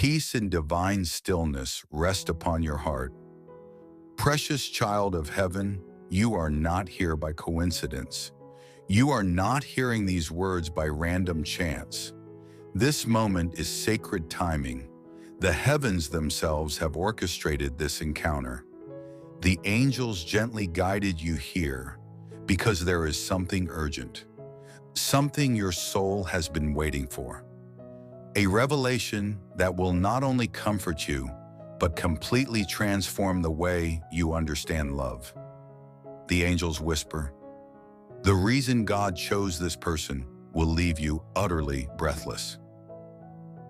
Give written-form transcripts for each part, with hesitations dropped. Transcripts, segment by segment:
Peace and divine stillness rest upon your heart. Precious child of heaven, you are not here by coincidence. You are not hearing these words by random chance. This moment is sacred timing. The heavens themselves have orchestrated this encounter. The angels gently guided you here because there is something urgent, something your soul has been waiting for. A revelation that will not only comfort you, but completely transform the way you understand love. The angels whisper, "The reason God chose this person will leave you utterly breathless."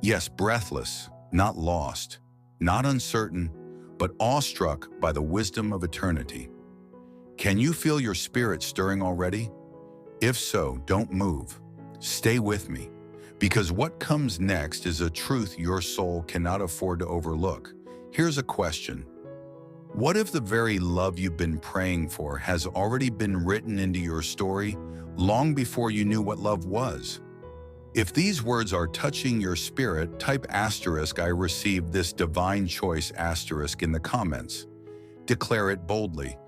Yes, breathless, not lost, not uncertain, but awestruck by the wisdom of eternity. Can you feel your spirit stirring already? If so, don't move. Stay with me, because what comes next is a truth your soul cannot afford to overlook. Here's a question. What if the very love you've been praying for has already been written into your story long before you knew what love was? If these words are touching your spirit, type asterisk "I received this divine choice" asterisk in the comments. Declare it boldly.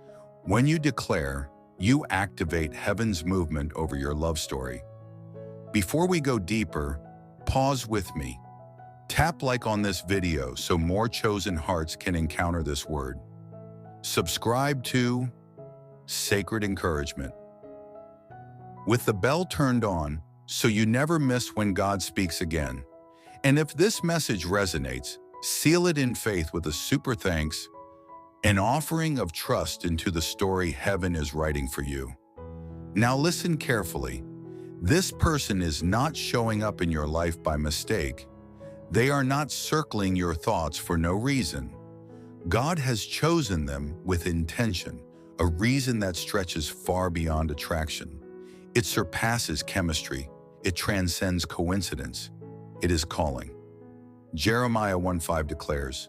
When you declare, you activate heaven's movement over your love story. Before we go deeper, pause with me. Tap like on this video so more chosen hearts can encounter this word. Subscribe to Sacred Encouragement with the bell turned on so you never miss when God speaks again. And if this message resonates, seal it in faith with a super thanks, an offering of trust into the story heaven is writing for you. Now listen carefully. This person is not showing up in your life by mistake. They are not circling your thoughts for no reason. God has chosen them with intention, a reason that stretches far beyond attraction. It surpasses chemistry. It transcends coincidence. It is calling. Jeremiah 1:5 declares,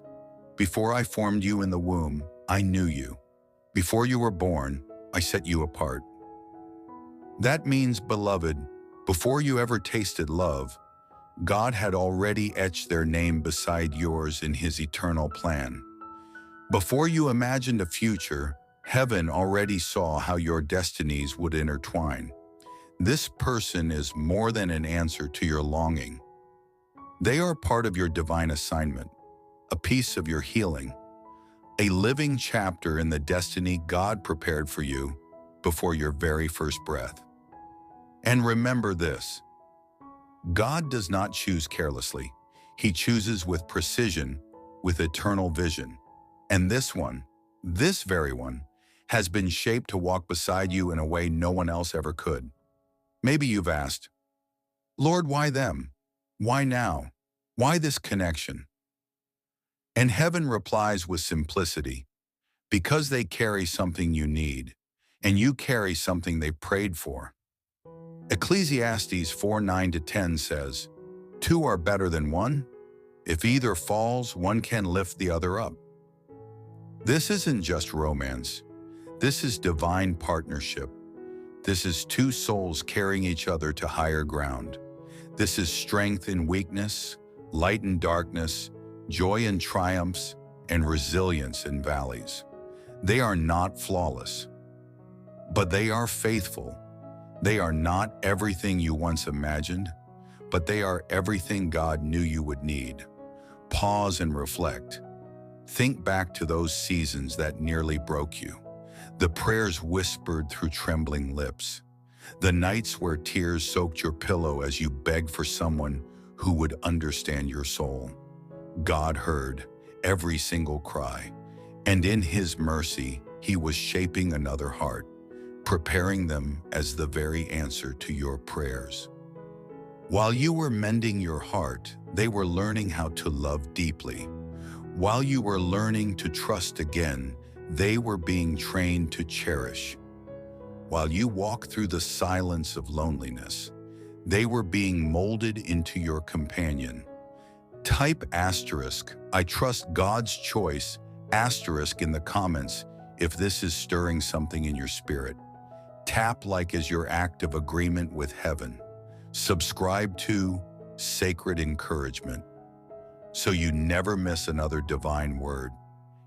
"Before I formed you in the womb, I knew you. Before you were born, I set you apart." That means, beloved, before you ever tasted love, God had already etched their name beside yours in His eternal plan. Before you imagined a future, heaven already saw how your destinies would intertwine. This person is more than an answer to your longing. They are part of your divine assignment, a piece of your healing, a living chapter in the destiny God prepared for you before your very first breath. And remember this, God does not choose carelessly. He chooses with precision, with eternal vision. And this very one, has been shaped to walk beside you in a way no one else ever could. Maybe you've asked, "Lord, why them? Why now? Why this connection?" And heaven replies with simplicity, because they carry something you need, and you carry something they prayed for. Ecclesiastes 4:9-10 says, "Two are better than one. If either falls, one can lift the other up." This isn't just romance. This is divine partnership. This is two souls carrying each other to higher ground. This is strength in weakness, light in darkness, joy in triumphs, and resilience in valleys. They are not flawless, but they are faithful. They are not everything you once imagined, but they are everything God knew you would need. Pause and reflect. Think back to those seasons that nearly broke you. The prayers whispered through trembling lips. The nights where tears soaked your pillow as you begged for someone who would understand your soul. God heard every single cry, and in His mercy, He was shaping another heart, preparing them as the very answer to your prayers. While you were mending your heart, they were learning how to love deeply. While you were learning to trust again, they were being trained to cherish. While you walked through the silence of loneliness, they were being molded into your companion. Type asterisk, "I trust God's choice," asterisk in the comments if this is stirring something in your spirit. Tap like as your act of agreement with heaven. Subscribe to Sacred Encouragement. so you never miss another divine word.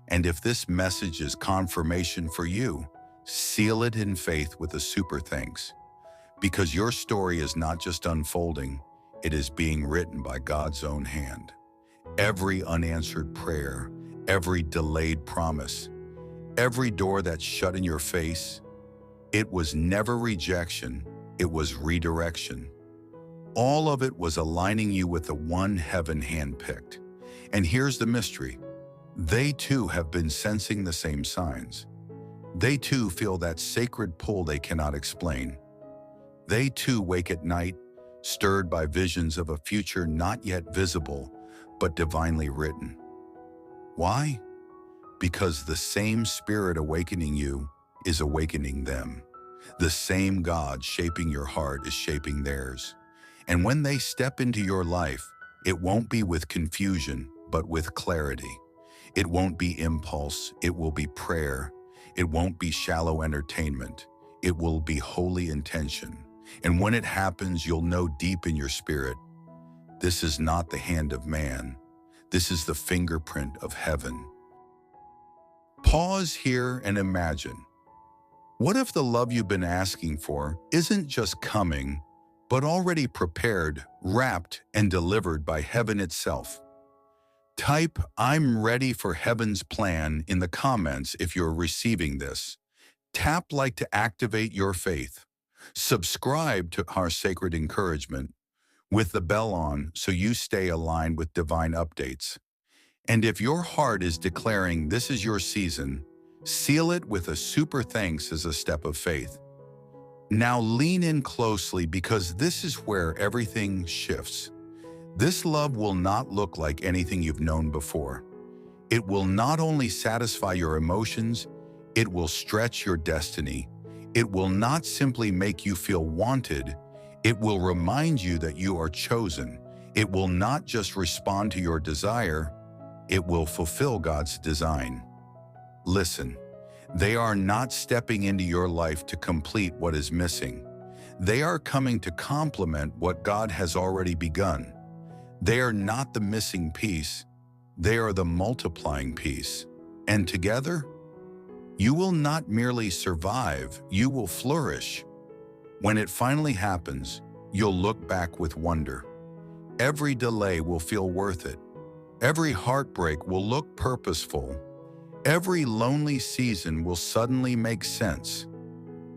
And if this message is confirmation for you, seal it in faith with a super thanks. Because your story is not just unfolding, it is being written by God's own hand. Every unanswered prayer, every delayed promise, every door that's shut in your face, it was never rejection, it was redirection. All of it was aligning you with the one heaven handpicked. And here's the mystery. They too have been sensing the same signs. They too feel that sacred pull they cannot explain. They too wake at night, stirred by visions of a future not yet visible, but divinely written. Why? Because the same Spirit awakening you is awakening them. The same God shaping your heart is shaping theirs. And when they step into your life, it won't be with confusion, but with clarity. It won't be impulse, it will be prayer. It won't be shallow entertainment. It will be holy intention. And when it happens, you'll know deep in your spirit, this is not the hand of man. This is the fingerprint of heaven. Pause here and imagine. What if the love you've been asking for isn't just coming, but already prepared, wrapped, and delivered by heaven itself? Type, "I'm ready for heaven's plan" in the comments if you're receiving this. Tap like to activate your faith. Subscribe to our sacred encouragement with the bell on so you stay aligned with divine updates. And if your heart is declaring this is your season, seal it with a super thanks as a step of faith. Now lean in closely because this is where everything shifts. This love will not look like anything you've known before. It will not only satisfy your emotions, it will stretch your destiny. It will not simply make you feel wanted, it will remind you that you are chosen. It will not just respond to your desire, it will fulfill God's design. Listen, they are not stepping into your life to complete what is missing. They are coming to complement what God has already begun. They are not the missing piece, they are the multiplying piece. And together, you will not merely survive, you will flourish. When it finally happens, you'll look back with wonder. Every delay will feel worth it. Every heartbreak will look purposeful. Every lonely season will suddenly make sense.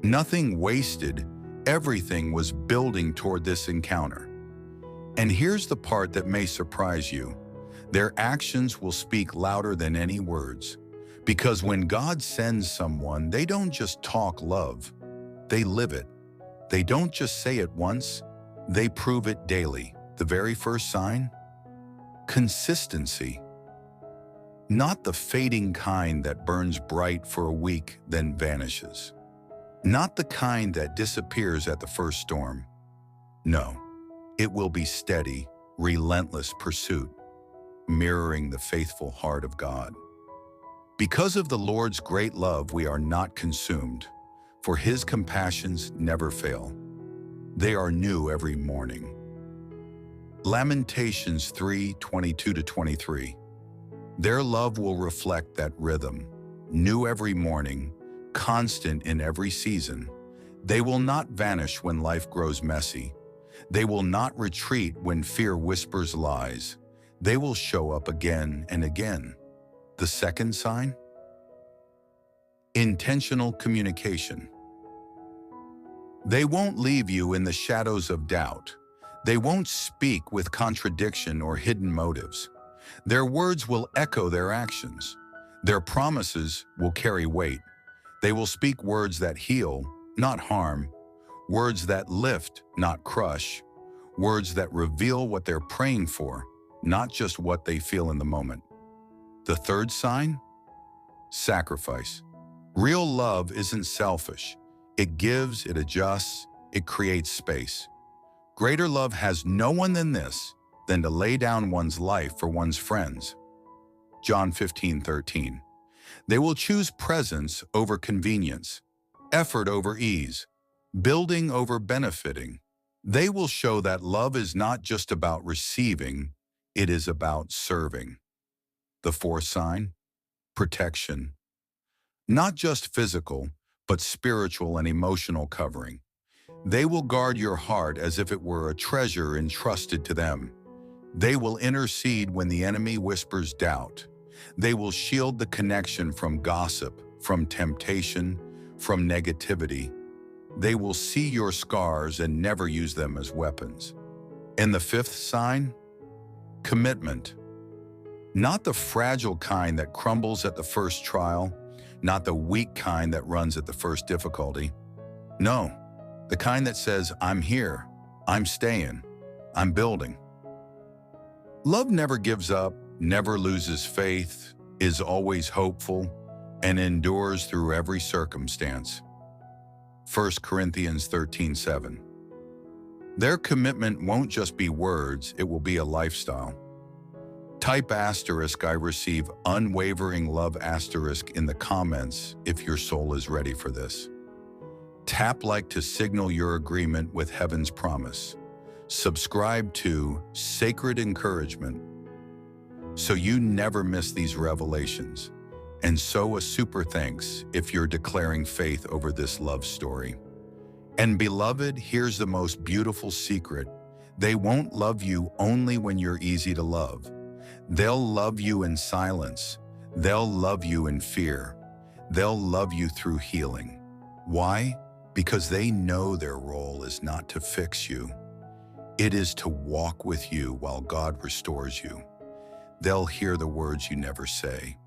Nothing wasted, everything was building toward this encounter. And here's the part that may surprise you. Their actions will speak louder than any words. Because when God sends someone, they don't just talk love, they live it. They don't just say it once, they prove it daily. The very first sign? Consistency. Not the fading kind that burns bright for a week, then vanishes. Not the kind that disappears at the first storm. No, it will be steady, relentless pursuit, mirroring the faithful heart of God. Because of the Lord's great love, we are not consumed, for His compassions never fail. They are new every morning. Lamentations 3:22-23. Their love will reflect that rhythm, new every morning, constant in every season. They will not vanish when life grows messy. They will not retreat when fear whispers lies. They will show up again and again. The second sign? Intentional communication. They won't leave you in the shadows of doubt. They won't speak with contradiction or hidden motives. Their words will echo their actions. Their promises will carry weight. They will speak words that heal, not harm. Words that lift, not crush. Words that reveal what they're praying for, not just what they feel in the moment. The third sign? Sacrifice. Real love isn't selfish. It gives, it adjusts, it creates space. Greater love has no one than this, than to lay down one's life for one's friends. John 15:13. They will choose presence over convenience, effort over ease, building over benefiting. They will show that love is not just about receiving, It is about serving. The fourth sign, protection. Not just physical, but spiritual and emotional covering. They will guard your heart as if it were a treasure entrusted to them. They will intercede when the enemy whispers doubt. They will shield the connection from gossip, from temptation, from negativity. They will see your scars and never use them as weapons. And the fifth sign, commitment. Not the fragile kind that crumbles at the first trial, not the weak kind that runs at the first difficulty. No, the kind that says, I'm here, I'm staying, I'm building. Love never gives up, never loses faith, is always hopeful, and endures through every circumstance. 1 Corinthians 13:7. Their commitment won't just be words, it will be a lifestyle. Type asterisk I receive unwavering love asterisk in the comments if your soul is ready for this. Tap like to signal your agreement with heaven's promise. Subscribe to Sacred Encouragement so you never miss these revelations. And sow a super thanks if you're declaring faith over this love story. And beloved, here's the most beautiful secret. They won't love you only when you're easy to love. They'll love you in silence. They'll love you in fear. They'll love you through healing. Why? Because they know their role is not to fix you. It is to walk with you while God restores you. They'll hear the words you never say.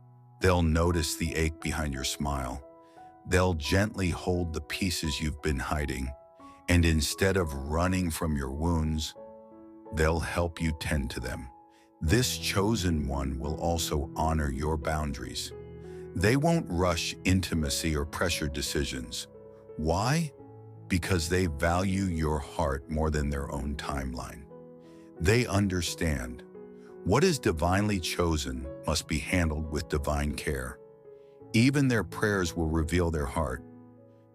They'll notice the ache behind your smile. They'll gently hold the pieces you've been hiding. And instead of running from your wounds, they'll help you tend to them. This chosen one will also honor your boundaries. They won't rush intimacy or pressure decisions. Why? Because they value your heart more than their own timeline. They understand what is divinely chosen must be handled with divine care. Even their prayers will reveal their heart.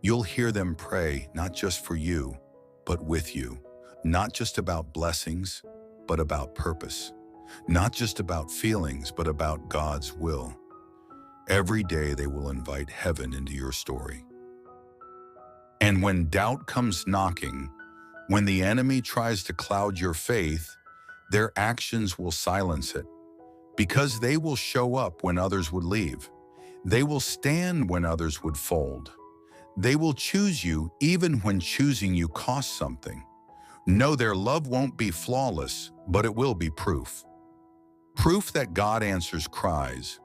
You'll hear them pray not just for you, but with you. Not just about blessings, but about purpose. Not just about feelings, but about God's will. Every day they will invite heaven into your story. And when doubt comes knocking, when the enemy tries to cloud your faith, their actions will silence it, because they will show up when others would leave. They will stand when others would fold. They will choose you even when choosing you costs something. No, their love won't be flawless, but it will be proof. Proof that God answers cries.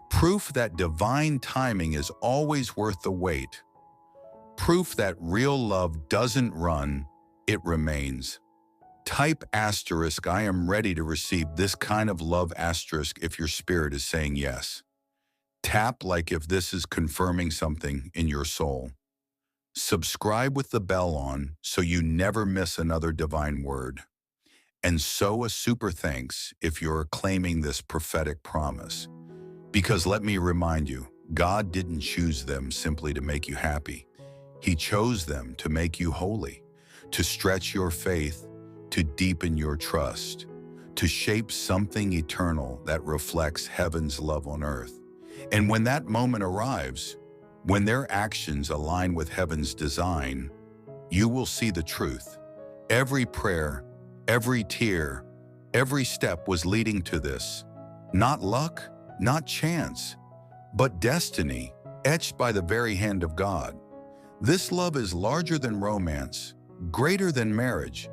Proof that divine timing is always worth the wait. Proof that real love doesn't run, it remains. Type asterisk I am ready to receive this kind of love asterisk if your spirit is saying yes. Tap like if this is confirming something in your soul. Subscribe with the bell on so you never miss another divine word. And sow a super thanks if you're claiming this prophetic promise. Because let me remind you, God didn't choose them simply to make you happy. He chose them to make you holy, to stretch your faith, to deepen your trust, to shape something eternal that reflects heaven's love on earth. And when that moment arrives, when their actions align with heaven's design, you will see the truth. Every prayer, every tear, every step was leading to this. Not luck, not chance, but destiny, etched by the very hand of God. This love is larger than romance, greater than marriage.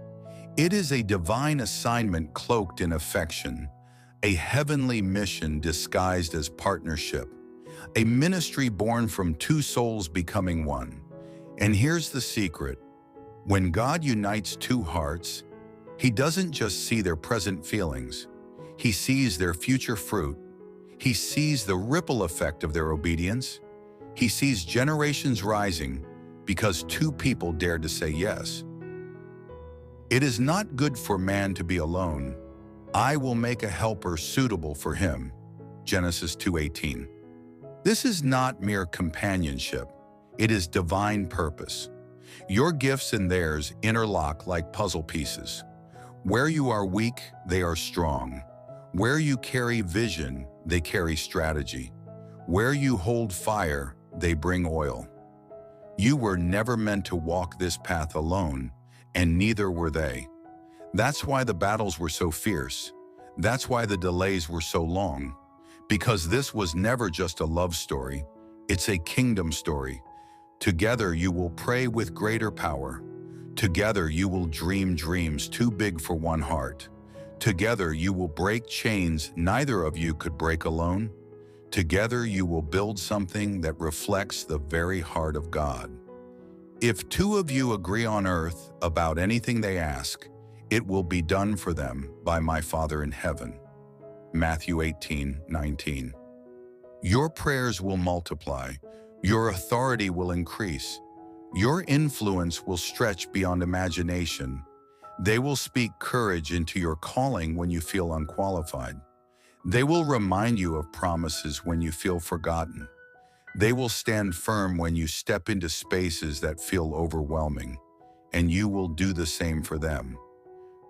It is a divine assignment cloaked in affection, a heavenly mission disguised as partnership, a ministry born from two souls becoming one. And here's the secret. When God unites two hearts, He doesn't just see their present feelings. He sees their future fruit. He sees the ripple effect of their obedience. He sees generations rising because two people dared to say yes. It is not good for man to be alone. I will make a helper suitable for him. Genesis 2:18. This is not mere companionship. It is divine purpose. Your gifts and theirs interlock like puzzle pieces. Where you are weak, they are strong. Where you carry vision, they carry strategy. Where you hold fire, they bring oil. You were never meant to walk this path alone, and neither were they. That's why the battles were so fierce. That's why the delays were so long. Because this was never just a love story, it's a kingdom story. Together you will pray with greater power. Together you will dream dreams too big for one heart. Together you will break chains neither of you could break alone. Together you will build something that reflects the very heart of God. If two of you agree on earth about anything they ask, it will be done for them by my Father in heaven. Matthew 18:19. Your prayers will multiply. Your authority will increase. Your influence will stretch beyond imagination. They will speak courage into your calling when you feel unqualified. They will remind you of promises when you feel forgotten. They will stand firm when you step into spaces that feel overwhelming, and you will do the same for them.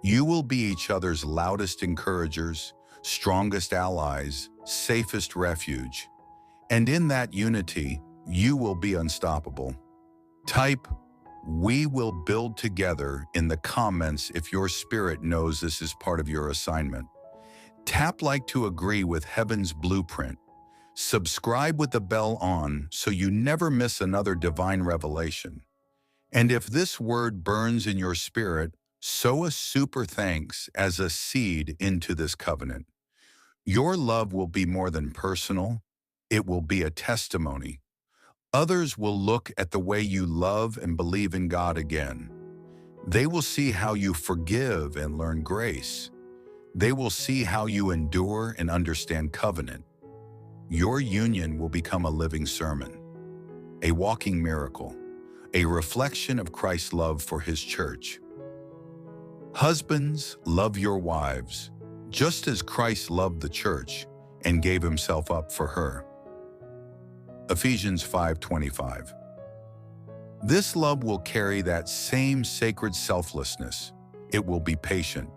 You will be each other's loudest encouragers, strongest allies, safest refuge. And in that unity, you will be unstoppable. Type, "We will build together" in the comments if your spirit knows this is part of your assignment. Tap like to agree with heaven's blueprint. Subscribe with the bell on so you never miss another divine revelation. And if this word burns in your spirit, sow a super thanks as a seed into this covenant. Your love will be more than personal. It will be a testimony. Others will look at the way you love and believe in God again. They will see how you forgive and learn grace. They will see how you endure and understand covenant. Your union will become a living sermon, a walking miracle, a reflection of Christ's love for his church. Husbands, love your wives, just as Christ loved the church and gave himself up for her. Ephesians 5:25. This love will carry that same sacred selflessness. It will be patient.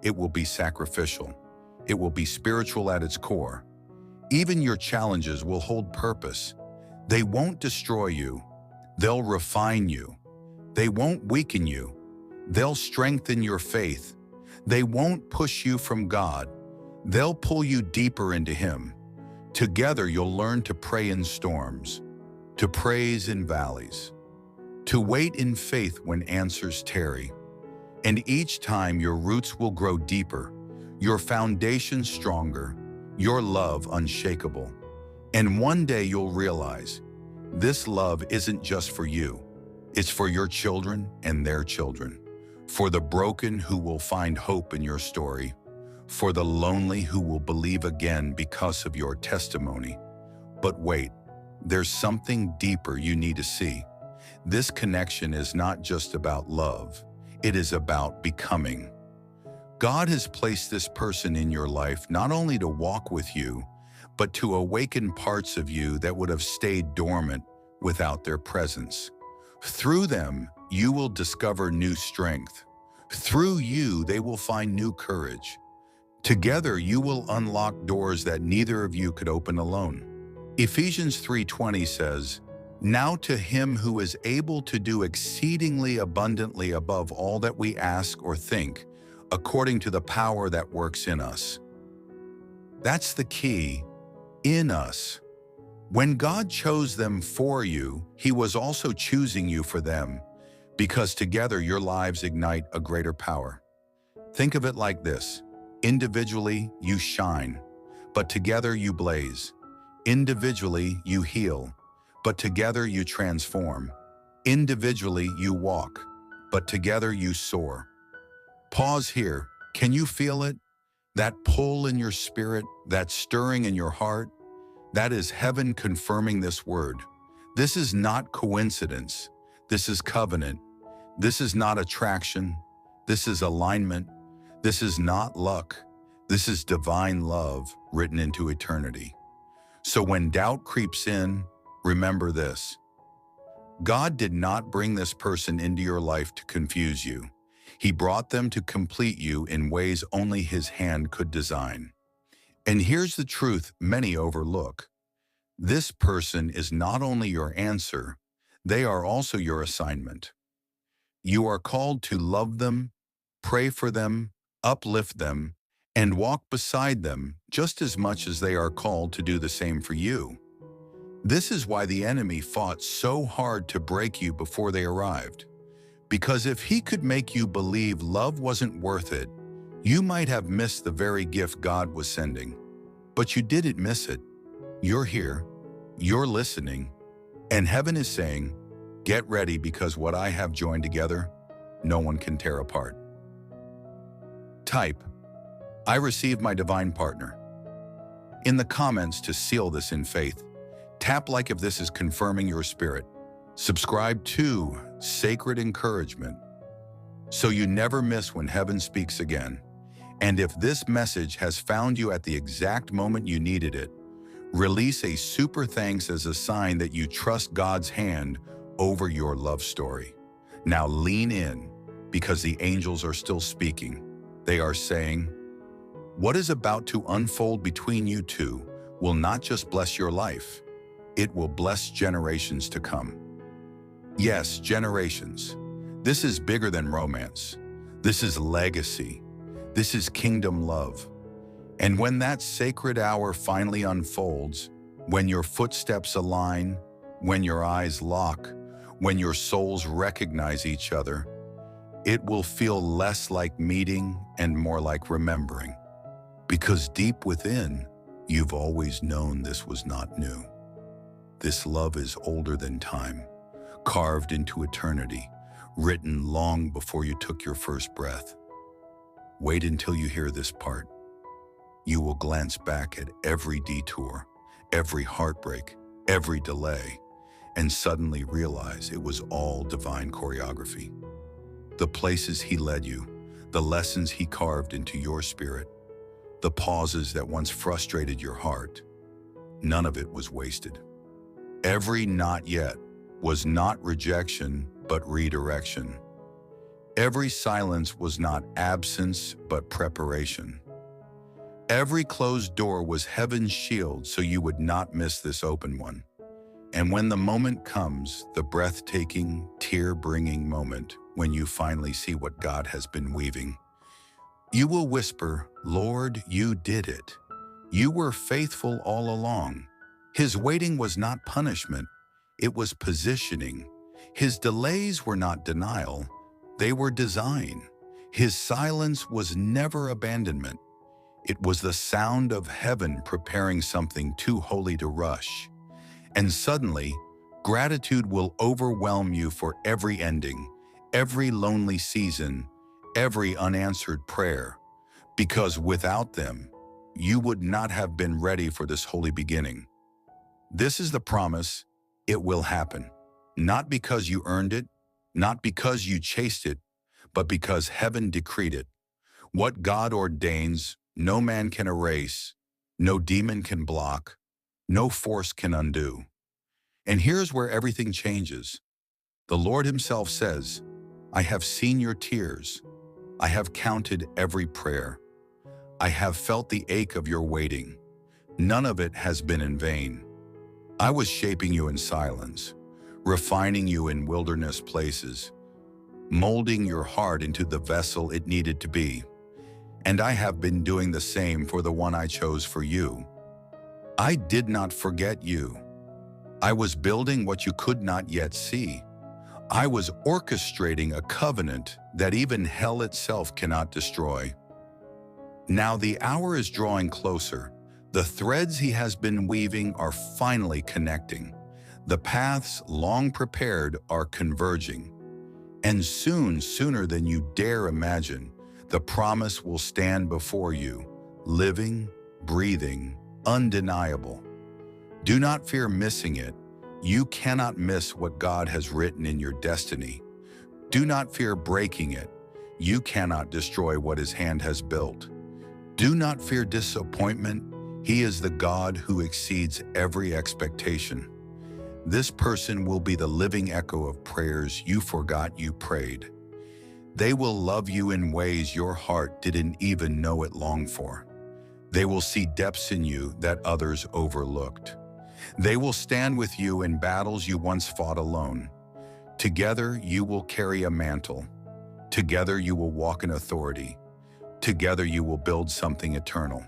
It will be sacrificial. It will be spiritual at its core. Even your challenges will hold purpose. They won't destroy you. They'll refine you. They won't weaken you. They'll strengthen your faith. They won't push you from God. They'll pull you deeper into him. Together you'll learn to pray in storms, to praise in valleys, to wait in faith when answers tarry. And each time your roots will grow deeper, your foundation stronger, your love unshakable. And one day you'll realize this love isn't just for you. It's for your children and their children, for the broken who will find hope in your story, for the lonely who will believe again because of your testimony. But wait, there's something deeper you need to see. This connection is not just about love. It is about becoming. God has placed this person in your life not only to walk with you, but to awaken parts of you that would have stayed dormant without their presence. Through them, you will discover new strength. Through you, they will find new courage. Together, you will unlock doors that neither of you could open alone. Ephesians 3:20 says, "Now to him who is able to do exceedingly abundantly above all that we ask or think, according to the power that works in us." That's the key, in us. When God chose them for you, he was also choosing you for them, because together your lives ignite a greater power. Think of it like this. Individually, you shine, but together you blaze. Individually, you heal, but together you transform. Individually, you walk, but together you soar. Pause here. Can you feel it? That pull in your spirit, that stirring in your heart? That is heaven confirming this word. This is not coincidence. This is covenant. This is not attraction. This is alignment. This is not luck. This is divine love written into eternity. So when doubt creeps in, remember this. God did not bring this person into your life to confuse you. He brought them to complete you in ways only his hand could design. And here's the truth many overlook. This person is not only your answer, they are also your assignment. You are called to love them, pray for them, uplift them, and walk beside them just as much as they are called to do the same for you. This is why the enemy fought so hard to break you before they arrived. Because if he could make you believe love wasn't worth it, you might have missed the very gift God was sending. But you didn't miss it. You're here, you're listening, and heaven is saying, get ready because what I have joined together, no one can tear apart. Type, I received my divine partner. In the comments to seal this in faith, tap like if this is confirming your spirit. Subscribe to Sacred Encouragement so you never miss when heaven speaks again. And if this message has found you at the exact moment you needed it, release a super thanks as a sign that you trust God's hand over your love story. Now lean in because the angels are still speaking. They are saying, what is about to unfold between you two will not just bless your life, it will bless generations to come. Yes, generations. This is bigger than romance. This is legacy. This is kingdom love. And when that sacred hour finally unfolds, when your footsteps align, when your eyes lock, when your souls recognize each other, it will feel less like meeting and more like remembering. Because deep within, you've always known this was not new. This love is older than time, carved into eternity, written long before you took your first breath. Wait until you hear this part. You will glance back at every detour, every heartbreak, every delay, and suddenly realize it was all divine choreography. The places he led you, the lessons he carved into your spirit, the pauses that once frustrated your heart, none of it was wasted. Every not yet was not rejection, but redirection. Every silence was not absence, but preparation. Every closed door was heaven's shield so you would not miss this open one. And when the moment comes, the breathtaking, tear-bringing moment, when you finally see what God has been weaving, you will whisper, Lord, you did it. You were faithful all along. His waiting was not punishment, it was positioning. His delays were not denial, they were design. His silence was never abandonment. It was the sound of heaven preparing something too holy to rush. And suddenly, gratitude will overwhelm you for every ending, every lonely season, every unanswered prayer, because without them, you would not have been ready for this holy beginning. This is the promise, it will happen, not because you earned it, not because you chased it, but because heaven decreed it. What God ordains, no man can erase, no demon can block, no force can undo. And here's where everything changes. The Lord himself says, I have seen your tears. I have counted every prayer. I have felt the ache of your waiting. None of it has been in vain. I was shaping you in silence, refining you in wilderness places, molding your heart into the vessel it needed to be. And I have been doing the same for the one I chose for you. I did not forget you. I was building what you could not yet see. I was orchestrating a covenant that even hell itself cannot destroy. Now the hour is drawing closer. The threads he has been weaving are finally connecting. The paths long prepared are converging. And soon, sooner than you dare imagine, the promise will stand before you, living, breathing, undeniable. Do not fear missing it. You cannot miss what God has written in your destiny. Do not fear breaking it. You cannot destroy what his hand has built. Do not fear disappointment. He is the God who exceeds every expectation. This person will be the living echo of prayers you forgot you prayed. They will love you in ways your heart didn't even know it longed for. They will see depths in you that others overlooked. They will stand with you in battles you once fought alone. Together, you will carry a mantle. Together, you will walk in authority. Together, you will build something eternal.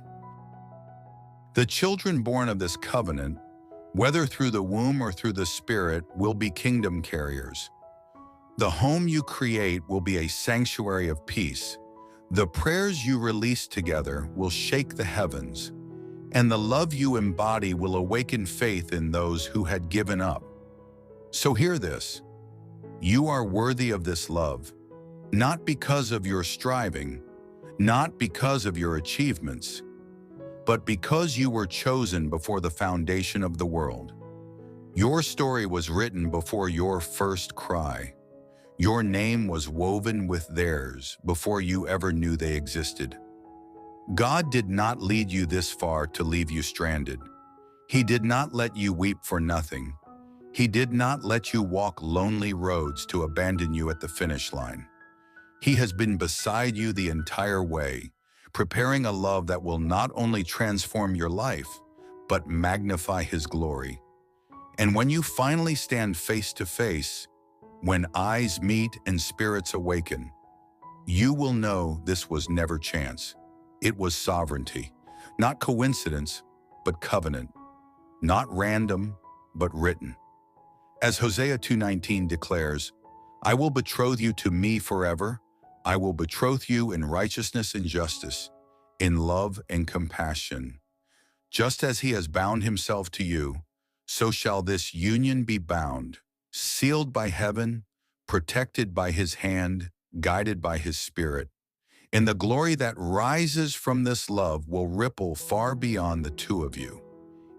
The children born of this covenant, whether through the womb or through the Spirit, will be kingdom carriers. The home you create will be a sanctuary of peace. The prayers you release together will shake the heavens, and the love you embody will awaken faith in those who had given up. So hear this: you are worthy of this love, not because of your striving, not because of your achievements, but because you were chosen before the foundation of the world. Your story was written before your first cry. Your name was woven with theirs before you ever knew they existed. God did not lead you this far to leave you stranded. He did not let you weep for nothing. He did not let you walk lonely roads to abandon you at the finish line. He has been beside you the entire way, preparing a love that will not only transform your life, but magnify His glory. And when you finally stand face to face, when eyes meet and spirits awaken, you will know this was never chance. It was sovereignty, not coincidence, but covenant, not random, but written. As Hosea 2:19 declares, I will betroth you to me forever. I will betroth you in righteousness and justice, in love and compassion. Just as He has bound Himself to you, so shall this union be bound, sealed by heaven, protected by His hand, guided by His Spirit. And the glory that rises from this love will ripple far beyond the two of you.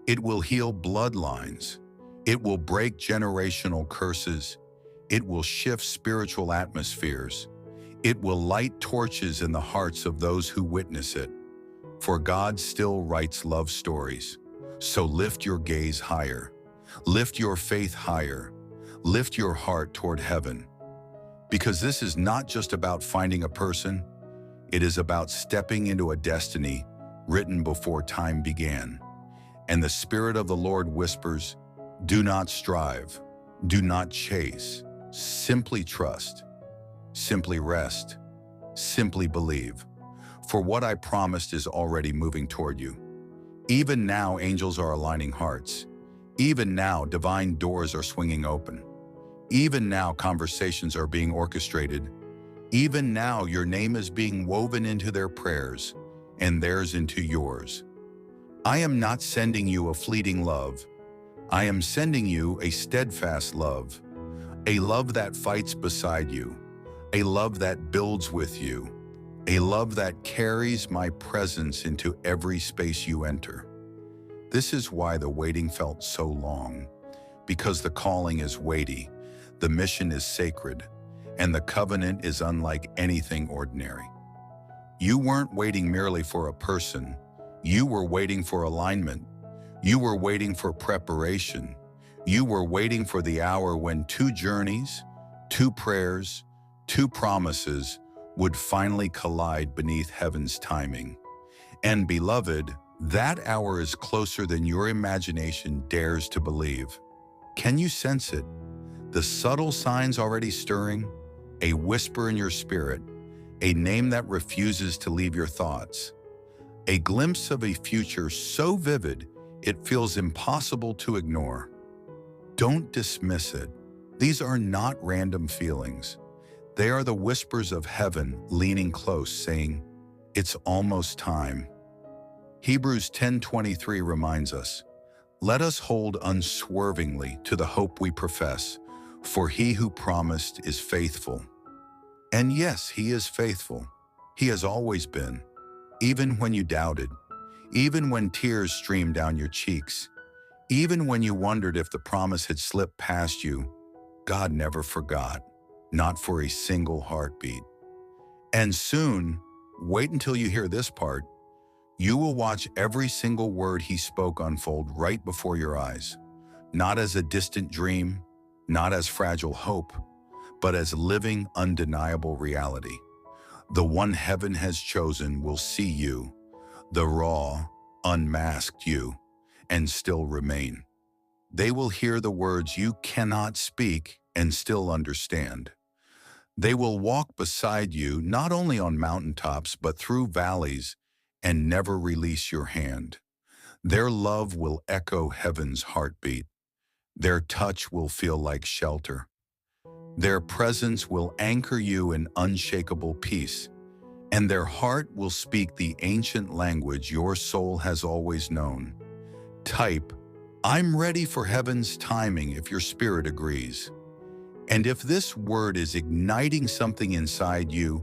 It will heal bloodlines. It will break generational curses. It will shift spiritual atmospheres. It will light torches in the hearts of those who witness it. For God still writes love stories. So lift your gaze higher. Lift your faith higher. Lift your heart toward heaven. Because this is not just about finding a person. It is about stepping into a destiny written before time began. And the Spirit of the Lord whispers, do not strive, do not chase, simply trust, simply rest, simply believe. For what I promised is already moving toward you. Even now, angels are aligning hearts. Even now, divine doors are swinging open. Even now, conversations are being orchestrated. Even now, your name is being woven into their prayers, and theirs into yours. I am not sending you a fleeting love. I am sending you a steadfast love, a love that fights beside you, a love that builds with you, a love that carries my presence into every space you enter. This is why the waiting felt so long, because the calling is weighty, the mission is sacred, and the covenant is unlike anything ordinary. You weren't waiting merely for a person. You were waiting for alignment. You were waiting for preparation. You were waiting for the hour when two journeys, two prayers, two promises would finally collide beneath heaven's timing. And beloved, that hour is closer than your imagination dares to believe. Can you sense it? The subtle signs already stirring, a whisper in your spirit, a name that refuses to leave your thoughts, a glimpse of a future so vivid it feels impossible to ignore. Don't dismiss it. These are not random feelings. They are the whispers of heaven leaning close, saying, it's almost time. Hebrews 10:23 reminds us, let us hold unswervingly to the hope we profess, for He who promised is faithful. And yes, He is faithful. He has always been, even when you doubted, even when tears streamed down your cheeks, even when you wondered if the promise had slipped past you, God never forgot, not for a single heartbeat. And soon, wait until you hear this part, you will watch every single word He spoke unfold right before your eyes, not as a distant dream, not as fragile hope, but as living, undeniable reality. The one heaven has chosen will see you, the raw, unmasked you, and still remain. They will hear the words you cannot speak and still understand. They will walk beside you not only on mountaintops but through valleys and never release your hand. Their love will echo heaven's heartbeat. Their touch will feel like shelter. Their presence will anchor you in unshakable peace, and their heart will speak the ancient language your soul has always known. Type, "I'm ready for heaven's timing," if your spirit agrees. And if this word is igniting something inside you,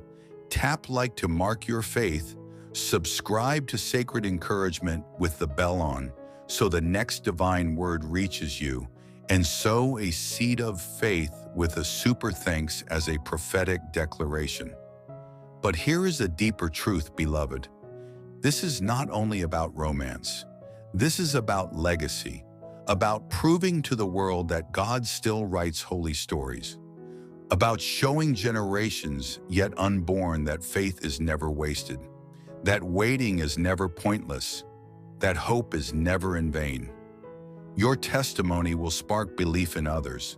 tap like to mark your faith, subscribe to Sacred Encouragement with the bell on so the next divine word reaches you, and sow a seed of faith with a super thanks as a prophetic declaration. But here is a deeper truth, beloved. This is not only about romance. This is about legacy, about proving to the world that God still writes holy stories, about showing generations yet unborn that faith is never wasted, that waiting is never pointless, that hope is never in vain. Your testimony will spark belief in others.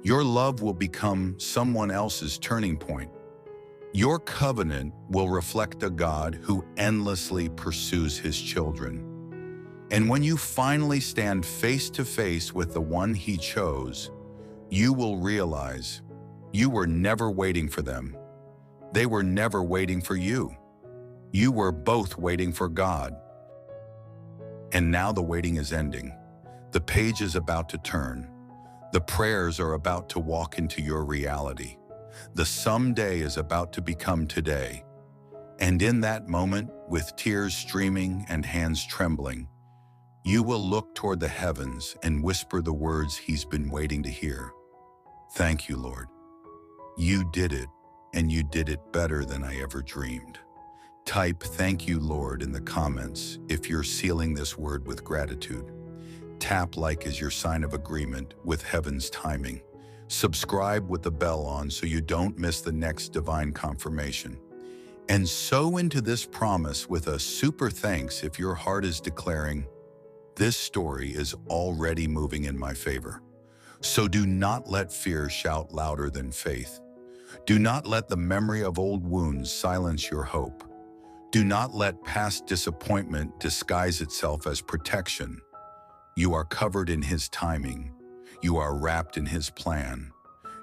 Your love will become someone else's turning point. Your covenant will reflect a God who endlessly pursues his children. And when you finally stand face to face with the one he chose, you will realize you were never waiting for them. They were never waiting for you. You were both waiting for God. And now the waiting is ending. The page is about to turn. The prayers are about to walk into your reality. The someday is about to become today. And in that moment, with tears streaming and hands trembling, you will look toward the heavens and whisper the words he's been waiting to hear. Thank you, Lord. You did it, and you did it better than I ever dreamed. Type "Thank you, Lord" in the comments if you're sealing this word with gratitude. Tap like as your sign of agreement with heaven's timing. Subscribe with the bell on so you don't miss the next divine confirmation. And sow into this promise with a super thanks if your heart is declaring, "This story is already moving in my favor." So do not let fear shout louder than faith. Do not let the memory of old wounds silence your hope. Do not let past disappointment disguise itself as protection. You are covered in his timing. You are wrapped in his plan.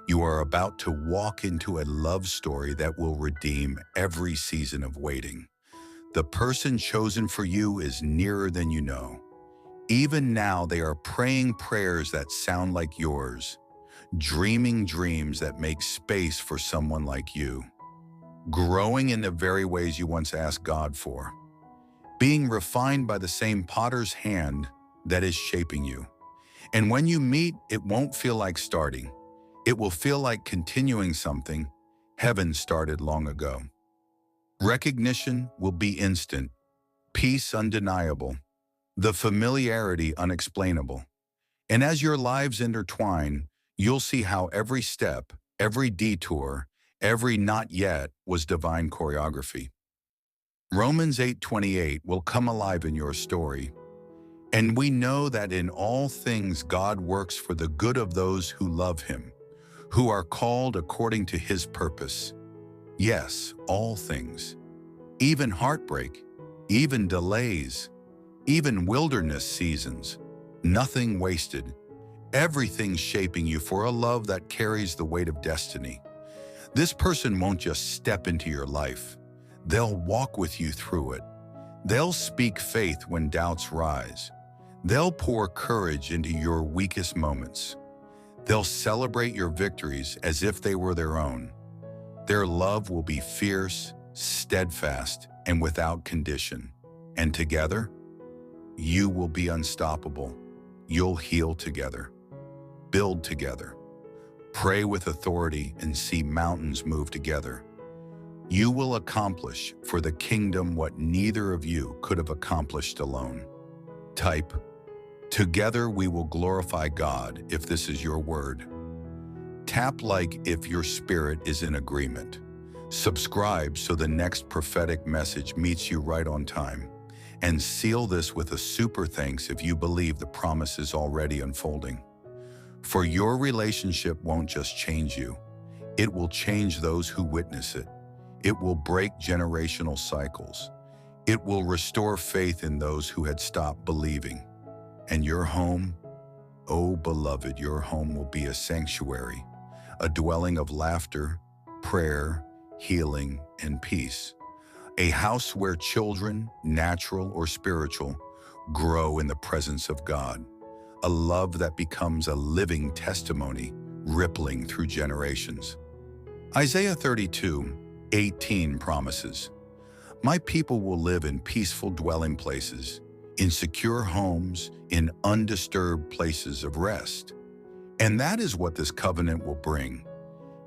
You are about to walk into a love story that will redeem every season of waiting. The person chosen for you is nearer than you know. Even now, they are praying prayers that sound like yours, dreaming dreams that make space for someone like you, growing in the very ways you once asked God for, being refined by the same potter's hand that is shaping you. And when you meet, it won't feel like starting. It will feel like continuing something heaven started long ago. Recognition will be instant, peace undeniable, the familiarity unexplainable. And as your lives intertwine, you'll see how every step, every detour, every not yet was divine choreography. Romans 8:28 will come alive in your story. And we know that in all things God works for the good of those who love him, who are called according to his purpose. Yes, all things. Even heartbreak, even delays, even wilderness seasons. Nothing wasted. Everything shaping you for a love that carries the weight of destiny. This person won't just step into your life. They'll walk with you through it. They'll speak faith when doubts rise. They'll pour courage into your weakest moments. They'll celebrate your victories as if they were their own. Their love will be fierce, steadfast, and without condition. And together, you will be unstoppable. You'll heal together, build together, pray with authority, and see mountains move together. You will accomplish for the kingdom what neither of you could have accomplished alone. Type, "Together we will glorify God," if this is your word. Tap like if your spirit is in agreement. Subscribe so the next prophetic message meets you right on time. And seal this with a super thanks if you believe the promise is already unfolding. For your relationship won't just change you, it will change those who witness it. It will break generational cycles. It will restore faith in those who had stopped believing. And your home, oh beloved, your home will be a sanctuary, a dwelling of laughter, prayer, healing, and peace. A house where children, natural or spiritual, grow in the presence of God. A love that becomes a living testimony, rippling through generations. Isaiah 32:18 promises, "My people will live in peaceful dwelling places, in secure homes, in undisturbed places of rest." And that is what this covenant will bring.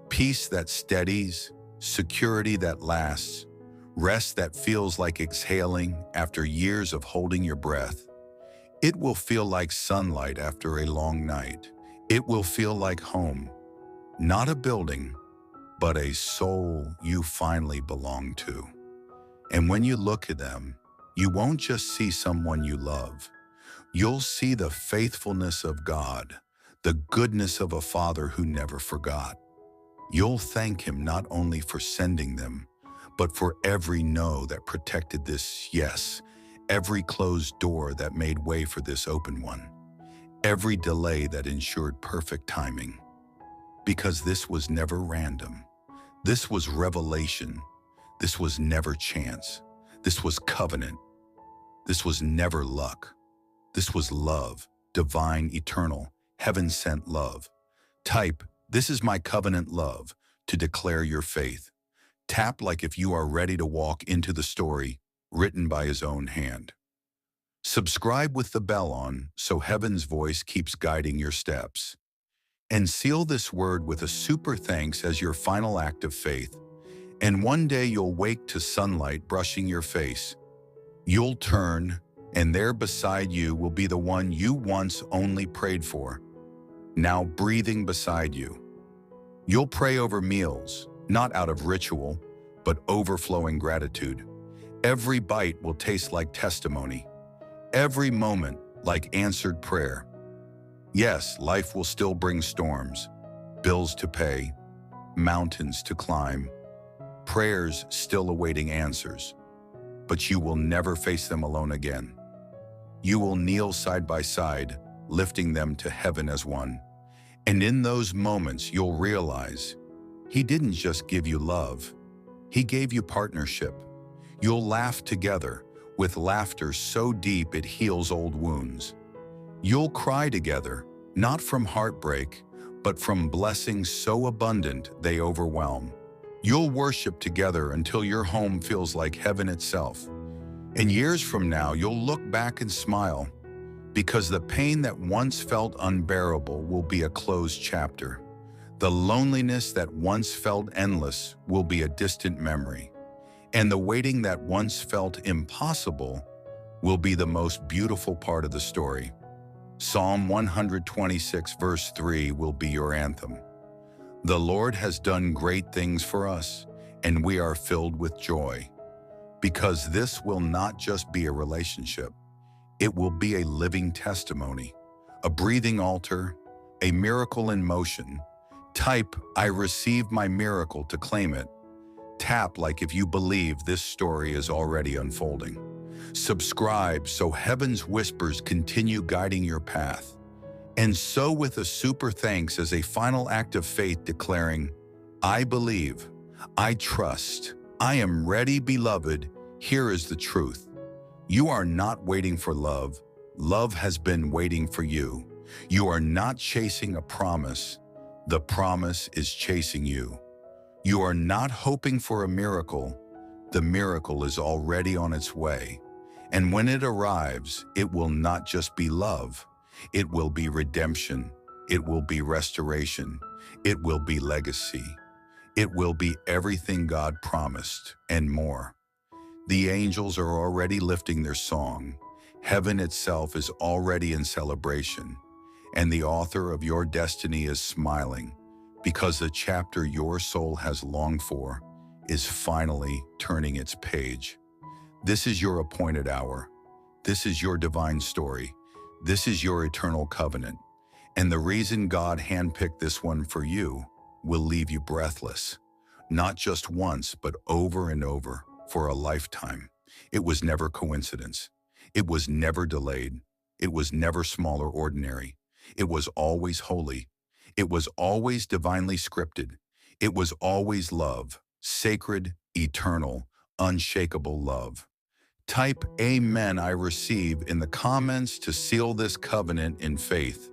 Peace that steadies, security that lasts, rest that feels like exhaling after years of holding your breath. It will feel like sunlight after a long night. It will feel like home, not a building, but a soul you finally belong to. And when you look at them, you won't just see someone you love. You'll see the faithfulness of God, the goodness of a Father who never forgot. You'll thank Him not only for sending them, but for every no that protected this yes, every closed door that made way for this open one, every delay that ensured perfect timing. Because this was never random. This was revelation. This was never chance. This was covenant. This was never luck. This was love, divine, eternal, heaven-sent love. Type, "This is my covenant love," to declare your faith. Tap like if you are ready to walk into the story written by His own hand. Subscribe with the bell on so heaven's voice keeps guiding your steps. And seal this word with a super thanks as your final act of faith. And one day you'll wake to sunlight brushing your face. You'll turn, and there beside you will be the one you once only prayed for, now breathing beside you. You'll pray over meals, not out of ritual, but overflowing gratitude. Every bite will taste like testimony. Every moment like answered prayer. Yes, life will still bring storms, bills to pay, mountains to climb, prayers still awaiting answers. But you will never face them alone again. You will kneel side by side, lifting them to heaven as one. And in those moments, you'll realize He didn't just give you love, He gave you partnership. You'll laugh together, with laughter so deep it heals old wounds. You'll cry together, not from heartbreak, but from blessings so abundant they overwhelm. You'll worship together until your home feels like heaven itself. And years from now, you'll look back and smile, because the pain that once felt unbearable will be a closed chapter. The loneliness that once felt endless will be a distant memory. And the waiting that once felt impossible will be the most beautiful part of the story. Psalm 126 verse 3 will be your anthem. The Lord has done great things for us, and we are filled with joy. Because this will not just be a relationship, it will be a living testimony, a breathing altar, a miracle in motion. Type, "I received my miracle" to claim it. Tap like if you believe this story is already unfolding. Subscribe so heaven's whispers continue guiding your path. And so with a super thanks as a final act of faith declaring, "I believe, I trust, I am ready, beloved, here is the truth. You are not waiting for love. Love has been waiting for you. You are not chasing a promise. The promise is chasing you. You are not hoping for a miracle. The miracle is already on its way. And when it arrives, it will not just be love. It will be redemption. It will be restoration. It will be legacy. It will be everything God promised and more. The angels are already lifting their song. Heaven itself is already in celebration. And the author of your destiny is smiling because the chapter your soul has longed for is finally turning its page. This is your appointed hour. This is your divine story. This is your eternal covenant. And the reason God handpicked this one for you will leave you breathless. Not just once, but over and over, for a lifetime. It was never coincidence. It was never delayed. It was never small or ordinary. It was always holy. It was always divinely scripted. It was always love, sacred, eternal, unshakable love. Type Amen I receive in the comments to seal this covenant in faith.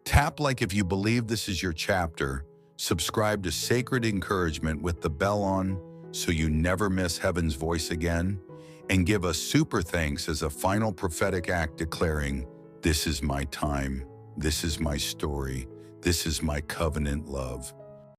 Tap like if you believe this is your chapter. Subscribe to Sacred Encouragement with the bell on so you never miss heaven's voice again. And give us super thanks as a final prophetic act declaring, "This is my time. This is my story. This is my covenant love."